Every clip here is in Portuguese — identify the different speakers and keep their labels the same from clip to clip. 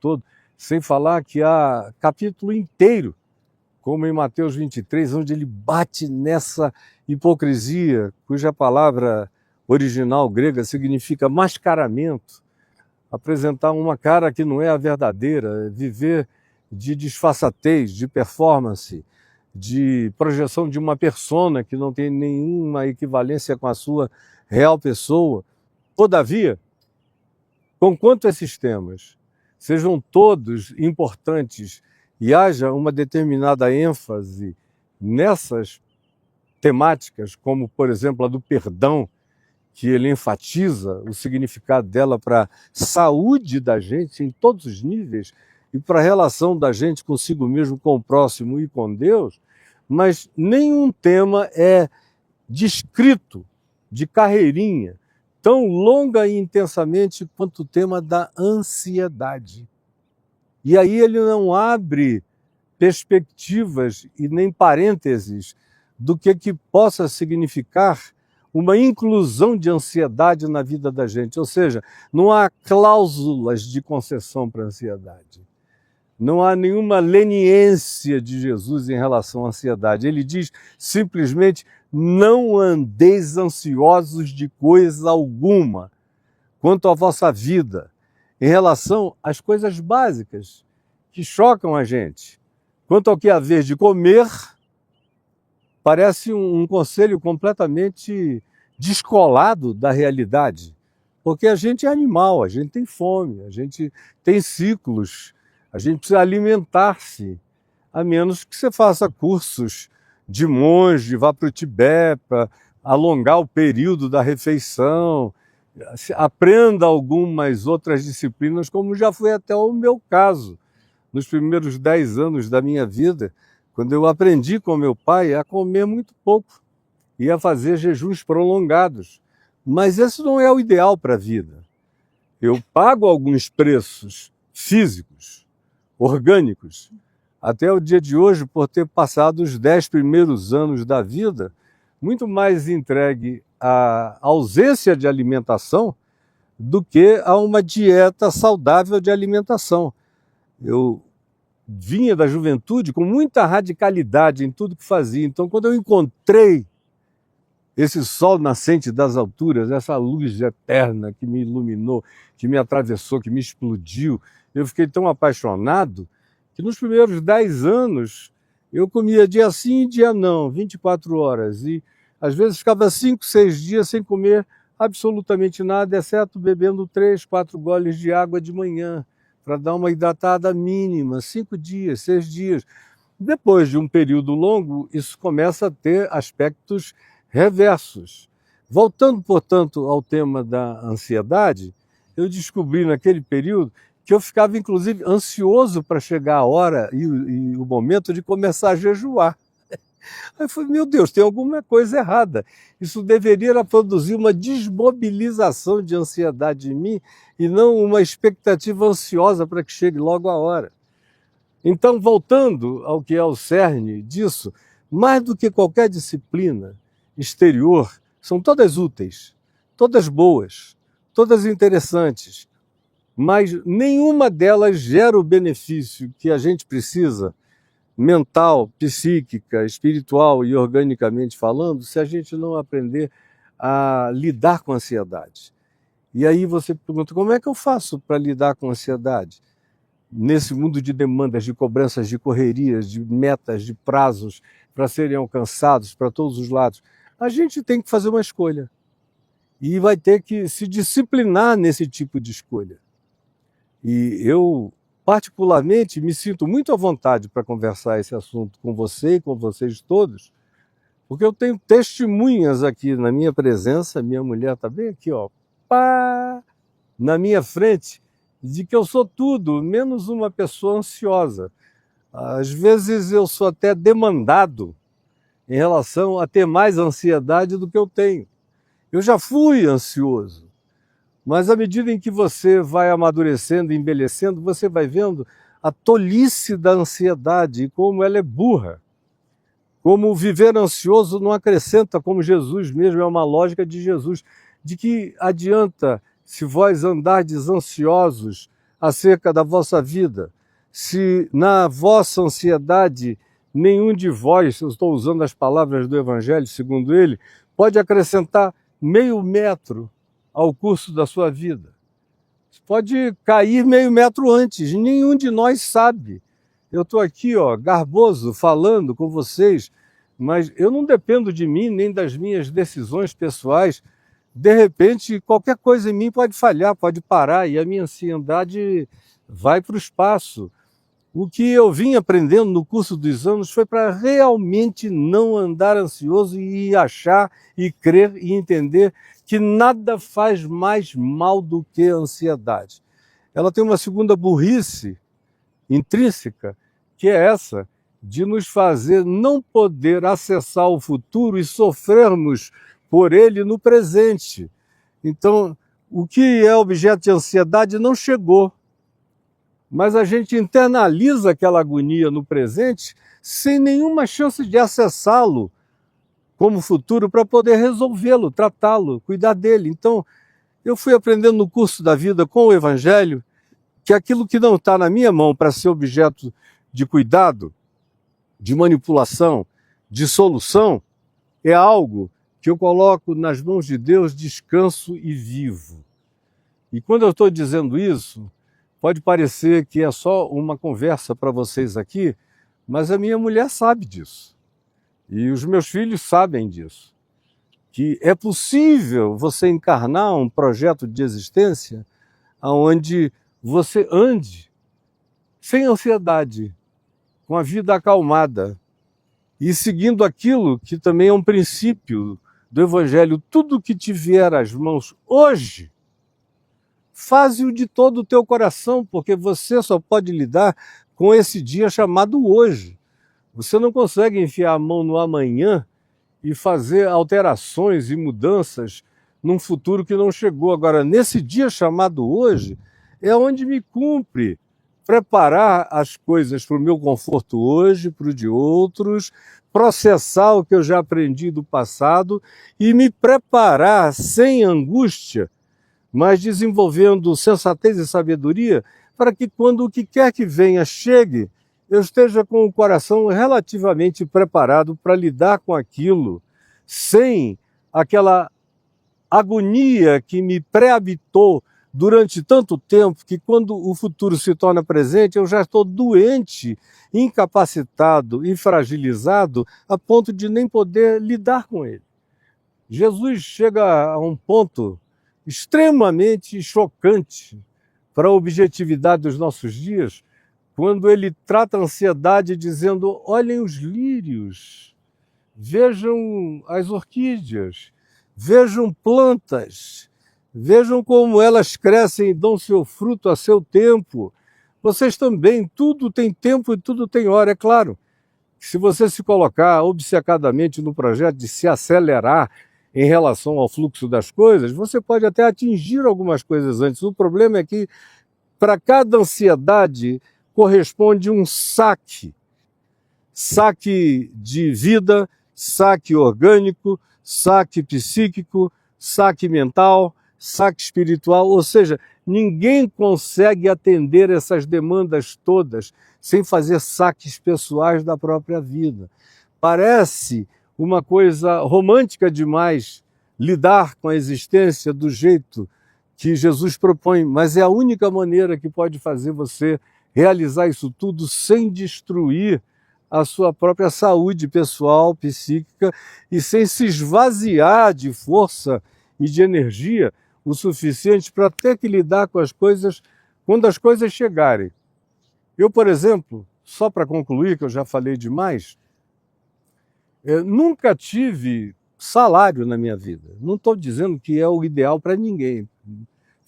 Speaker 1: todo, sem falar que há capítulo inteiro, como em Mateus 23, onde ele bate nessa hipocrisia, cuja palavra original grega significa mascaramento, apresentar uma cara que não é a verdadeira, viver de disfarçatez, de performance, de projeção de uma persona que não tem nenhuma equivalência com a sua real pessoa. Todavia, conquanto esses temas sejam todos importantes e haja uma determinada ênfase nessas temáticas, como, por exemplo, a do perdão, que ele enfatiza o significado dela para a saúde da gente em todos os níveis e para a relação da gente consigo mesmo, com o próximo e com Deus, mas nenhum tema é descrito de carreirinha tão longa e intensamente quanto o tema da ansiedade. E aí ele não abre perspectivas e nem parênteses do que possa significar uma inclusão de ansiedade na vida da gente. Ou seja, não há cláusulas de concessão para a ansiedade. Não há nenhuma leniência de Jesus em relação à ansiedade. Ele diz simplesmente: não andeis ansiosos de coisa alguma quanto à vossa vida, em relação às coisas básicas que chocam a gente. Quanto ao que haver de comer, parece um conselho completamente descolado da realidade, porque a gente é animal, a gente tem fome, a gente tem ciclos, a gente precisa alimentar-se, a menos que você faça cursos de monge, vá para o Tibete para alongar o período da refeição, aprenda algumas outras disciplinas, como já foi até o meu caso, nos primeiros 10 anos da minha vida, quando eu aprendi com meu pai a comer muito pouco e a fazer jejuns prolongados. Mas esse não é o ideal para a vida. Eu pago alguns preços físicos, orgânicos, até o dia de hoje, por ter passado os 10 primeiros anos da vida muito mais entregue à ausência de alimentação do que a uma dieta saudável de alimentação. Eu vinha da juventude com muita radicalidade em tudo que fazia. Então, quando eu encontrei esse sol nascente das alturas, essa luz eterna que me iluminou, que me atravessou, que me explodiu, eu fiquei tão apaixonado que nos primeiros 10 anos eu comia dia sim e dia não, 24 horas. E às vezes ficava 5, 6 dias sem comer absolutamente nada, exceto bebendo 3, 4 goles de água de manhã, para dar uma hidratada mínima, 5 dias, 6 dias. Depois de um período longo, isso começa a ter aspectos reversos. Voltando, portanto, ao tema da ansiedade, eu descobri naquele período que eu ficava, inclusive, ansioso para chegar a hora e o momento de começar a jejuar. Aí eu falei: meu Deus, tem alguma coisa errada. Isso deveria produzir uma desmobilização de ansiedade em mim e não uma expectativa ansiosa para que chegue logo a hora. Então, voltando ao que é o cerne disso, mais do que qualquer disciplina exterior, são todas úteis, todas boas, todas interessantes, mas nenhuma delas gera o benefício que a gente precisa, mental, psíquica, espiritual e organicamente falando, se a gente não aprender a lidar com a ansiedade. E aí você pergunta: como é que eu faço para lidar com a ansiedade? Nesse mundo de demandas, de cobranças, de correrias, de metas, de prazos para serem alcançados para todos os lados, a gente tem que fazer uma escolha. E vai ter que se disciplinar nesse tipo de escolha. E eu, particularmente, me sinto muito à vontade para conversar esse assunto com você e com vocês todos, porque eu tenho testemunhas aqui na minha presença, minha mulher está bem aqui, ó, pá, na minha frente, de que eu sou tudo, menos uma pessoa ansiosa. Às vezes eu sou até demandado em relação a ter mais ansiedade do que eu tenho. Eu já fui ansioso. Mas à medida em que você vai amadurecendo e envelhecendo, você vai vendo a tolice da ansiedade e como ela é burra. Como viver ansioso não acrescenta, como Jesus mesmo, é uma lógica de Jesus. De que adianta, se vós andardes ansiosos, acerca da vossa vida, se na vossa ansiedade nenhum de vós, eu estou usando as palavras do Evangelho segundo ele, pode acrescentar meio metro ao curso da sua vida. Pode cair meio metro antes, nenhum de nós sabe. Eu estou aqui, garboso, falando com vocês, mas eu não dependo de mim nem das minhas decisões pessoais. De repente, qualquer coisa em mim pode falhar, pode parar, e a minha ansiedade vai para o espaço. O que eu vim aprendendo no curso dos anos foi para realmente não andar ansioso e achar e crer e entender que nada faz mais mal do que a ansiedade. Ela tem uma segunda burrice intrínseca, que é essa, de nos fazer não poder acessar o futuro e sofrermos por ele no presente. Então, o que é objeto de ansiedade não chegou, mas a gente internaliza aquela agonia no presente sem nenhuma chance de acessá-lo como futuro para poder resolvê-lo, tratá-lo, cuidar dele. Então, eu fui aprendendo no curso da vida com o Evangelho que aquilo que não está na minha mão para ser objeto de cuidado, de manipulação, de solução, é algo que eu coloco nas mãos de Deus, descanso e vivo. E quando eu estou dizendo isso, pode parecer que é só uma conversa para vocês aqui, mas a minha mulher sabe disso. E os meus filhos sabem disso. Que é possível você encarnar um projeto de existência onde você ande sem ansiedade, com a vida acalmada e seguindo aquilo que também é um princípio do Evangelho. Tudo que te vier às mãos hoje, faze-o de todo o teu coração, porque você só pode lidar com esse dia chamado hoje. Você não consegue enfiar a mão no amanhã e fazer alterações e mudanças num futuro que não chegou. Agora, nesse dia chamado hoje, é onde me cumpre preparar as coisas para o meu conforto hoje, para o de outros, processar o que eu já aprendi do passado e me preparar sem angústia, mas desenvolvendo sensatez e sabedoria, para que quando o que quer que venha chegue, eu esteja com o coração relativamente preparado para lidar com aquilo, sem aquela agonia que me pré-habitou durante tanto tempo, que quando o futuro se torna presente, eu já estou doente, incapacitado e fragilizado, a ponto de nem poder lidar com ele. Jesus chega a um ponto extremamente chocante para a objetividade dos nossos dias, quando ele trata a ansiedade dizendo: olhem os lírios, vejam as orquídeas, vejam plantas, vejam como elas crescem e dão seu fruto a seu tempo. Vocês também, tudo tem tempo e tudo tem hora. É claro, se você se colocar obcecadamente no projeto de se acelerar em relação ao fluxo das coisas, você pode até atingir algumas coisas antes. O problema é que para cada ansiedade corresponde um saque de vida, saque orgânico, saque psíquico, saque mental, saque espiritual, ou seja, ninguém consegue atender essas demandas todas sem fazer saques pessoais da própria vida. Parece uma coisa romântica demais lidar com a existência do jeito que Jesus propõe, mas é a única maneira que pode fazer você realizar isso tudo sem destruir a sua própria saúde pessoal, psíquica, e sem se esvaziar de força e de energia o suficiente para ter que lidar com as coisas quando as coisas chegarem. Eu, por exemplo, só para concluir, que eu já falei demais, nunca tive salário na minha vida. Não estou dizendo que é o ideal para ninguém.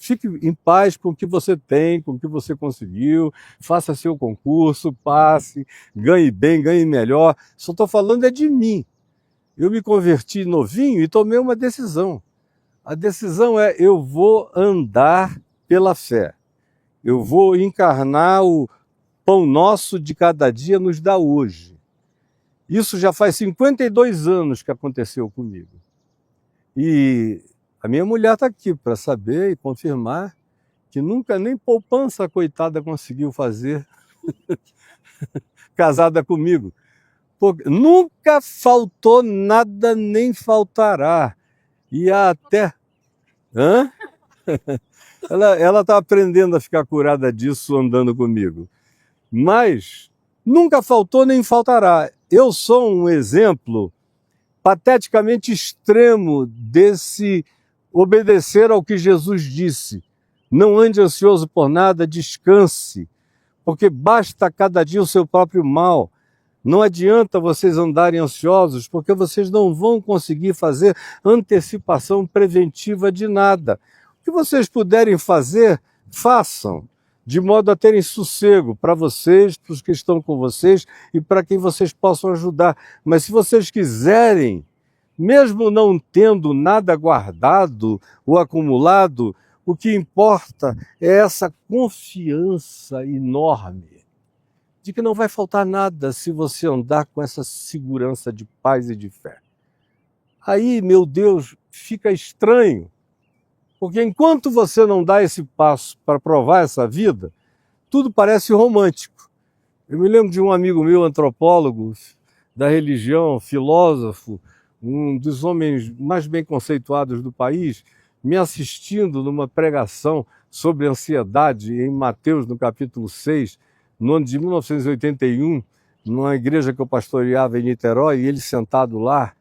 Speaker 1: Fique em paz com o que você tem, com o que você conseguiu, faça seu concurso, passe, ganhe bem, ganhe melhor. Só estou falando é de mim. Eu me converti novinho e tomei uma decisão. A decisão é: eu vou andar pela fé. Eu vou encarnar o pão nosso de cada dia nos dá hoje. Isso já faz 52 anos que aconteceu comigo. E a minha mulher está aqui para saber e confirmar que nunca nem poupança a coitada conseguiu fazer, casada comigo. Porque nunca faltou nada, nem faltará. E até... Hã? Ela está aprendendo a ficar curada disso andando comigo. Mas nunca faltou nem faltará. Eu sou um exemplo pateticamente extremo desse obedecer ao que Jesus disse. Não ande ansioso por nada, descanse, porque basta cada dia o seu próprio mal. Não adianta vocês andarem ansiosos, porque vocês não vão conseguir fazer antecipação preventiva de nada. O que vocês puderem fazer, façam, de modo a terem sossego para vocês, para os que estão com vocês e para quem vocês possam ajudar. Mas se vocês quiserem, mesmo não tendo nada guardado ou acumulado, o que importa é essa confiança enorme de que não vai faltar nada se você andar com essa segurança de paz e de fé. Aí, meu Deus, fica estranho, porque enquanto você não dá esse passo para provar essa vida, tudo parece romântico. Eu me lembro de um amigo meu, antropólogo da religião, filósofo, um dos homens mais bem conceituados do país, me assistindo numa pregação sobre ansiedade em Mateus, no capítulo 6, no ano de 1981, numa igreja que eu pastoreava em Niterói, e ele sentado lá,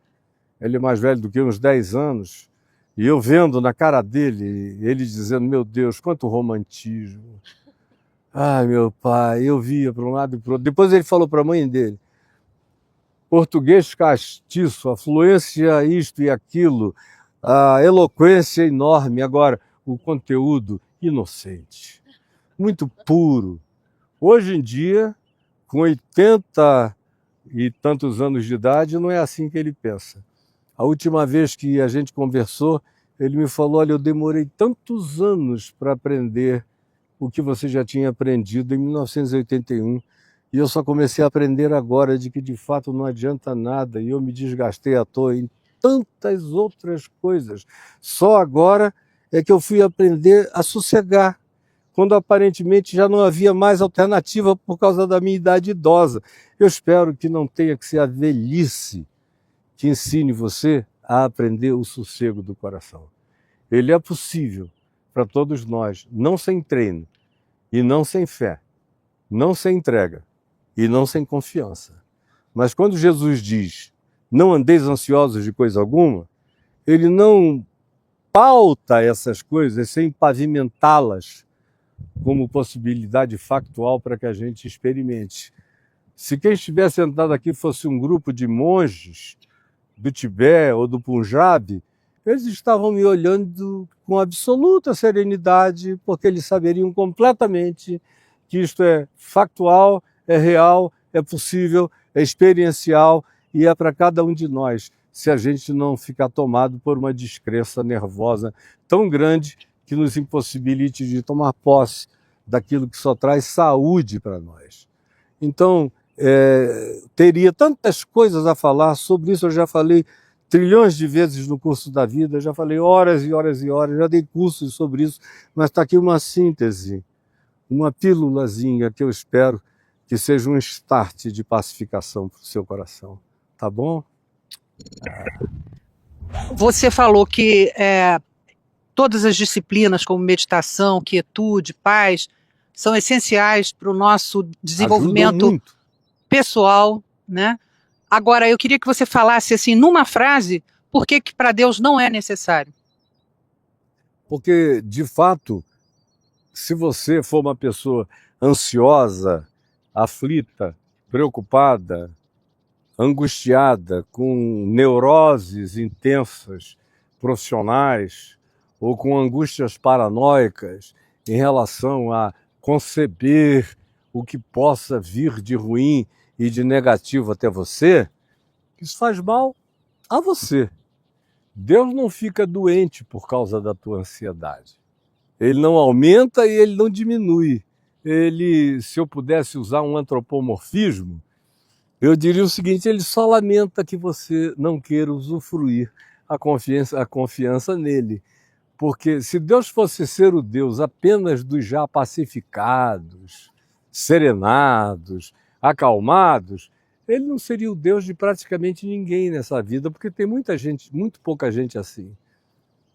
Speaker 1: ele é mais velho do que uns 10 anos, e eu vendo na cara dele, ele dizendo, meu Deus, quanto romantismo. Ai, meu pai, eu via para um lado e para o outro. Depois ele falou para a mãe dele, português castiço, a fluência isto e aquilo, a eloquência enorme, agora o conteúdo inocente, muito puro. Hoje em dia, com 80 e tantos anos de idade, não é assim que ele pensa. A última vez que a gente conversou, ele me falou, olha, eu demorei tantos anos para aprender o que você já tinha aprendido em 1981, e eu só comecei a aprender agora de que de fato não adianta nada, e eu me desgastei à toa em tantas outras coisas. Só agora é que eu fui aprender a sossegar, quando aparentemente já não havia mais alternativa por causa da minha idade idosa. Eu espero que não tenha que ser a velhice que ensine você a aprender o sossego do coração. Ele é possível para todos nós, não sem treino, e não sem fé, não sem entrega, e não sem confiança. Mas quando Jesus diz, não andeis ansiosos de coisa alguma, ele não pauta essas coisas sem pavimentá-las como possibilidade factual para que a gente experimente. Se quem estiver sentado aqui fosse um grupo de monges do Tibete ou do Punjab, eles estavam me olhando com absoluta serenidade, porque eles saberiam completamente que isto é factual, é real, é possível, é experiencial e é para cada um de nós, se a gente não ficar tomado por uma descrença nervosa tão grande que nos impossibilite de tomar posse daquilo que só traz saúde para nós. Então, teria tantas coisas a falar sobre isso, eu já falei trilhões de vezes no curso da vida, já falei horas e horas e horas, já dei cursos sobre isso, mas está aqui uma síntese, uma pílulazinha que eu espero que seja um start de pacificação para o seu coração. Tá bom?
Speaker 2: Você falou que todas as disciplinas, como meditação, quietude, paz, são essenciais para o nosso desenvolvimento pessoal, né? Agora, eu queria que você falasse, assim, numa frase, por que para Deus não é necessário?
Speaker 1: Porque, de fato, se você for uma pessoa ansiosa, aflita, preocupada, angustiada, com neuroses intensas, profissionais, ou com angústias paranoicas em relação a conceber o que possa vir de ruim e de negativo até você, isso faz mal a você. Deus não fica doente por causa da tua ansiedade. Ele não aumenta e ele não diminui. Ele, se eu pudesse usar um antropomorfismo, eu diria o seguinte, ele só lamenta que você não queira usufruir a confiança nele. Porque se Deus fosse ser o Deus apenas dos já pacificados, serenados, acalmados, ele não seria o Deus de praticamente ninguém nessa vida, porque tem muita gente, muito pouca gente assim.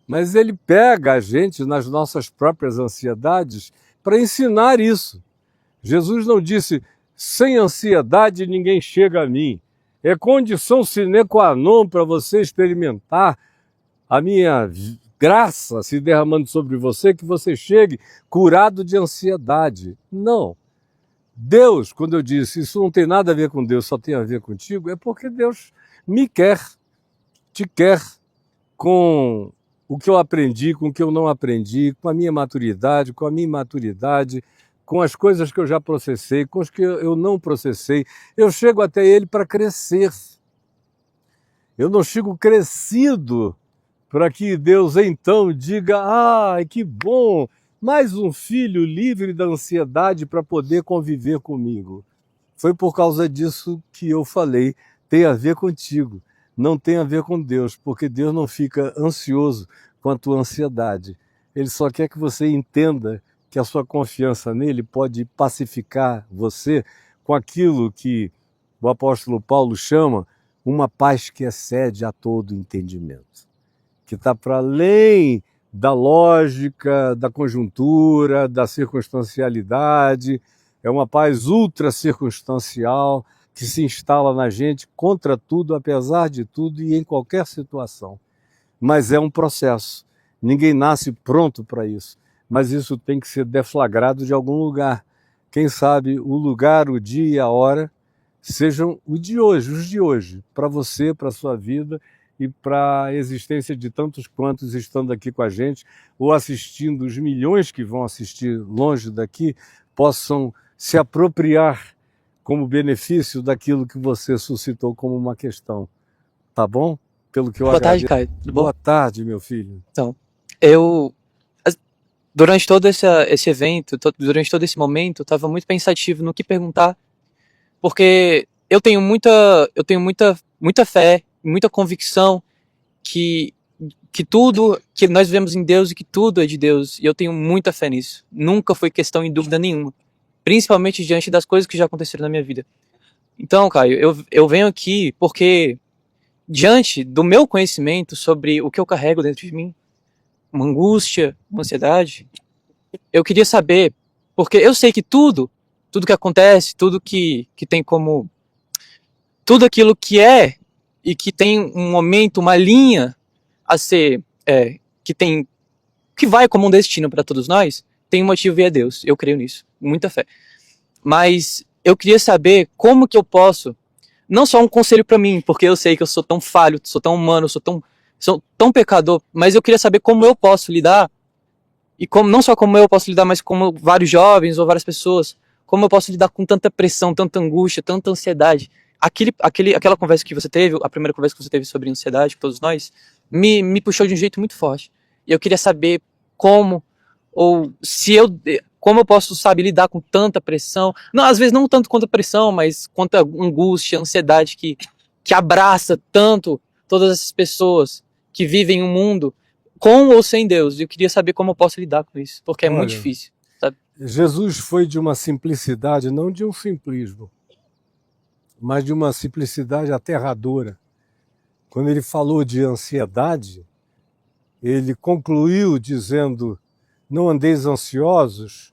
Speaker 1: Mas ele pega a gente nas nossas próprias ansiedades para ensinar isso. Jesus não disse, sem ansiedade ninguém chega a mim. É condição sine qua non para você experimentar a minha graça se derramando sobre você, que você chegue curado de ansiedade. Não. Deus, quando eu disse isso não tem nada a ver com Deus, só tem a ver contigo, é porque Deus me quer, te quer, com o que eu aprendi, com o que eu não aprendi, com a minha maturidade, com a minha imaturidade, com as coisas que eu já processei, com as que eu não processei. Eu chego até Ele para crescer. Eu não chego crescido para que Deus então diga, que bom, mais um filho livre da ansiedade para poder conviver comigo. Foi por causa disso que eu falei, tem a ver contigo, não tem a ver com Deus, porque Deus não fica ansioso com a tua ansiedade. Ele só quer que você entenda que a sua confiança nele pode pacificar você com aquilo que o apóstolo Paulo chama uma paz que excede a todo entendimento, que está para além da lógica, da conjuntura, da circunstancialidade. É uma paz ultra circunstancial que se instala na gente contra tudo, apesar de tudo e em qualquer situação. Mas é um processo. Ninguém nasce pronto para isso. Mas isso tem que ser deflagrado de algum lugar. Quem sabe o lugar, o dia e a hora sejam os de hoje, para você, para a sua vida e para a existência de tantos quantos estando aqui com a gente ou assistindo, os milhões que vão assistir longe daqui, possam se apropriar como benefício daquilo que você suscitou como uma questão. Tá bom? Pelo que eu
Speaker 3: Boa tarde,
Speaker 1: agradeço.
Speaker 3: Caio. Tudo bom?
Speaker 1: Boa tarde, meu filho.
Speaker 3: Então, durante todo esse evento, durante todo esse momento, eu estava muito pensativo no que perguntar, porque eu tenho muita fé, muita convicção que tudo, que nós vivemos em Deus e que tudo é de Deus, e eu tenho muita fé nisso. Nunca foi questão em dúvida nenhuma, principalmente diante das coisas que já aconteceram na minha vida. Então, Caio, eu venho aqui porque, diante do meu conhecimento sobre o que eu carrego dentro de mim, uma angústia, uma ansiedade, eu queria saber, porque eu sei que tudo que acontece, tudo que tem como, tudo aquilo que é e que tem um momento, uma linha a ser, que vai como um destino para todos nós, tem um motivo e é Deus. Eu creio nisso, muita fé. Mas eu queria saber como que eu posso, não só um conselho para mim, porque eu sei que eu sou tão falho, sou tão humano, sou tão pecador, mas eu queria saber como eu posso lidar, e como, não só como eu posso lidar, mas como vários jovens ou várias pessoas, como eu posso lidar com tanta pressão, tanta angústia, tanta ansiedade. Aquela conversa que você teve, a primeira conversa que você teve sobre ansiedade, com todos nós, me puxou de um jeito muito forte. E eu queria saber como eu posso, sabe, lidar com tanta pressão. Não, às vezes não tanto quanto a pressão, mas quanto a angústia, a ansiedade que abraça tanto todas essas pessoas que vivem um mundo com ou sem Deus. Eu queria saber como eu posso lidar com isso, porque é muito difícil, sabe?
Speaker 1: Jesus foi de uma simplicidade, não de um simplismo, mas de uma simplicidade aterradora. Quando ele falou de ansiedade, ele concluiu dizendo, não andeis ansiosos,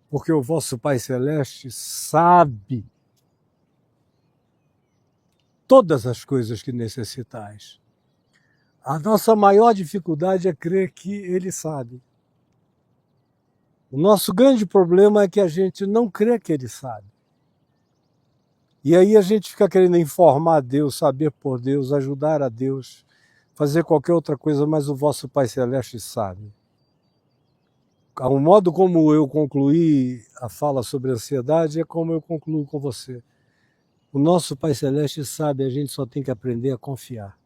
Speaker 1: porque o vosso Pai Celeste sabe todas as coisas que necessitais. A nossa maior dificuldade é crer que Ele sabe. O nosso grande problema é que a gente não crê que Ele sabe. E aí a gente fica querendo informar Deus, saber por Deus, ajudar a Deus, fazer qualquer outra coisa, mas o vosso Pai Celeste sabe. O modo como eu concluí a fala sobre ansiedade é como eu concluo com você. O nosso Pai Celeste sabe, a gente só tem que aprender a confiar,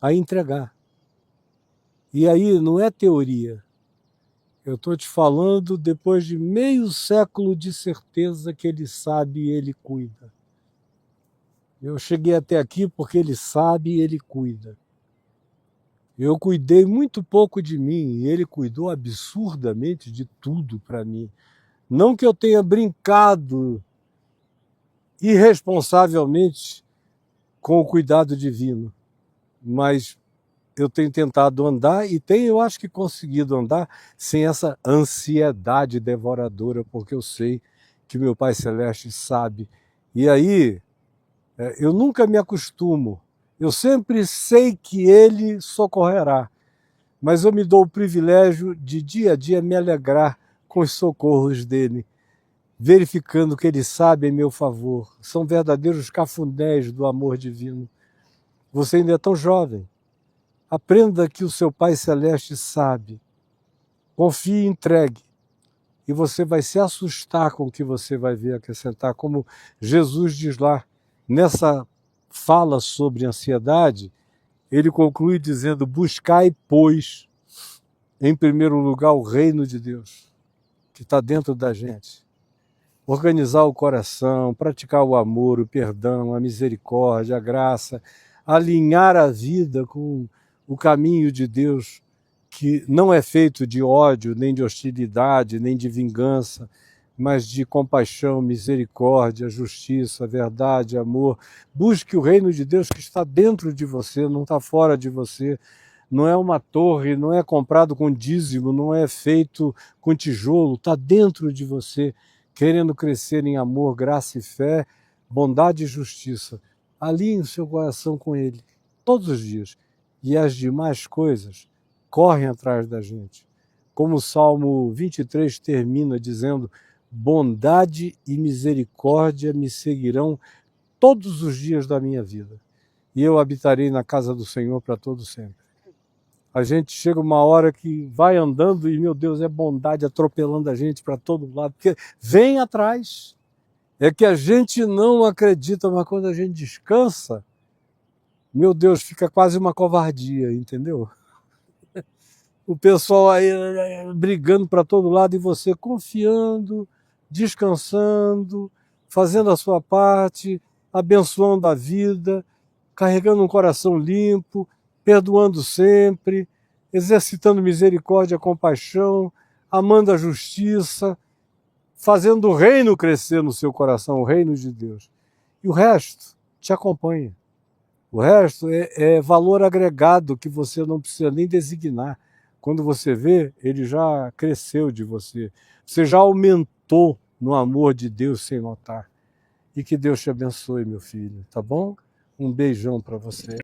Speaker 1: a entregar. E aí não é teoria. Eu estou te falando depois de meio século de certeza que Ele sabe e Ele cuida. Eu cheguei até aqui porque Ele sabe e Ele cuida. Eu cuidei muito pouco de mim e ele cuidou absurdamente de tudo para mim. Não que eu tenha brincado irresponsavelmente com o cuidado divino, mas eu tenho tentado andar e tenho, eu acho que conseguido andar sem essa ansiedade devoradora, porque eu sei que meu Pai Celeste sabe. E aí, eu nunca me acostumo, eu sempre sei que Ele socorrerá, mas eu me dou o privilégio de dia a dia me alegrar com os socorros dEle, verificando que Ele sabe em meu favor. São verdadeiros cafundés do amor divino. Você ainda é tão jovem. Aprenda que o seu Pai Celeste sabe. Confie e entregue. E você vai se assustar com o que você vai ver acrescentar. Como Jesus diz lá, nessa fala sobre ansiedade, ele conclui dizendo: buscai, pois, em primeiro lugar o reino de Deus, que está dentro da gente. Organizar o coração, praticar o amor, o perdão, a misericórdia, a graça, alinhar a vida com o caminho de Deus, que não é feito de ódio, nem de hostilidade, nem de vingança, mas de compaixão, misericórdia, justiça, verdade, amor. Busque o reino de Deus que está dentro de você, não está fora de você. Não é uma torre, não é comprado com dízimo, não é feito com tijolo, está dentro de você, querendo crescer em amor, graça e fé, bondade e justiça. Alinhe o seu coração com Ele, todos os dias. E as demais coisas correm atrás da gente. Como o Salmo 23 termina dizendo: bondade e misericórdia me seguirão todos os dias da minha vida, e eu habitarei na casa do Senhor para todo sempre. A gente chega uma hora que vai andando e, meu Deus, é bondade atropelando a gente para todo lado, porque vem atrás. É que a gente não acredita, mas quando a gente descansa, meu Deus, fica quase uma covardia, entendeu? O pessoal aí brigando para todo lado e você confiando, descansando, fazendo a sua parte, abençoando a vida, carregando um coração limpo, perdoando sempre, exercitando misericórdia, compaixão, amando a justiça, fazendo o reino crescer no seu coração, o reino de Deus. E o resto te acompanha. O resto é valor agregado que você não precisa nem designar. Quando você vê, ele já cresceu de você. Você já aumentou no amor de Deus sem notar. E que Deus te abençoe, meu filho, tá bom? Um beijão para você.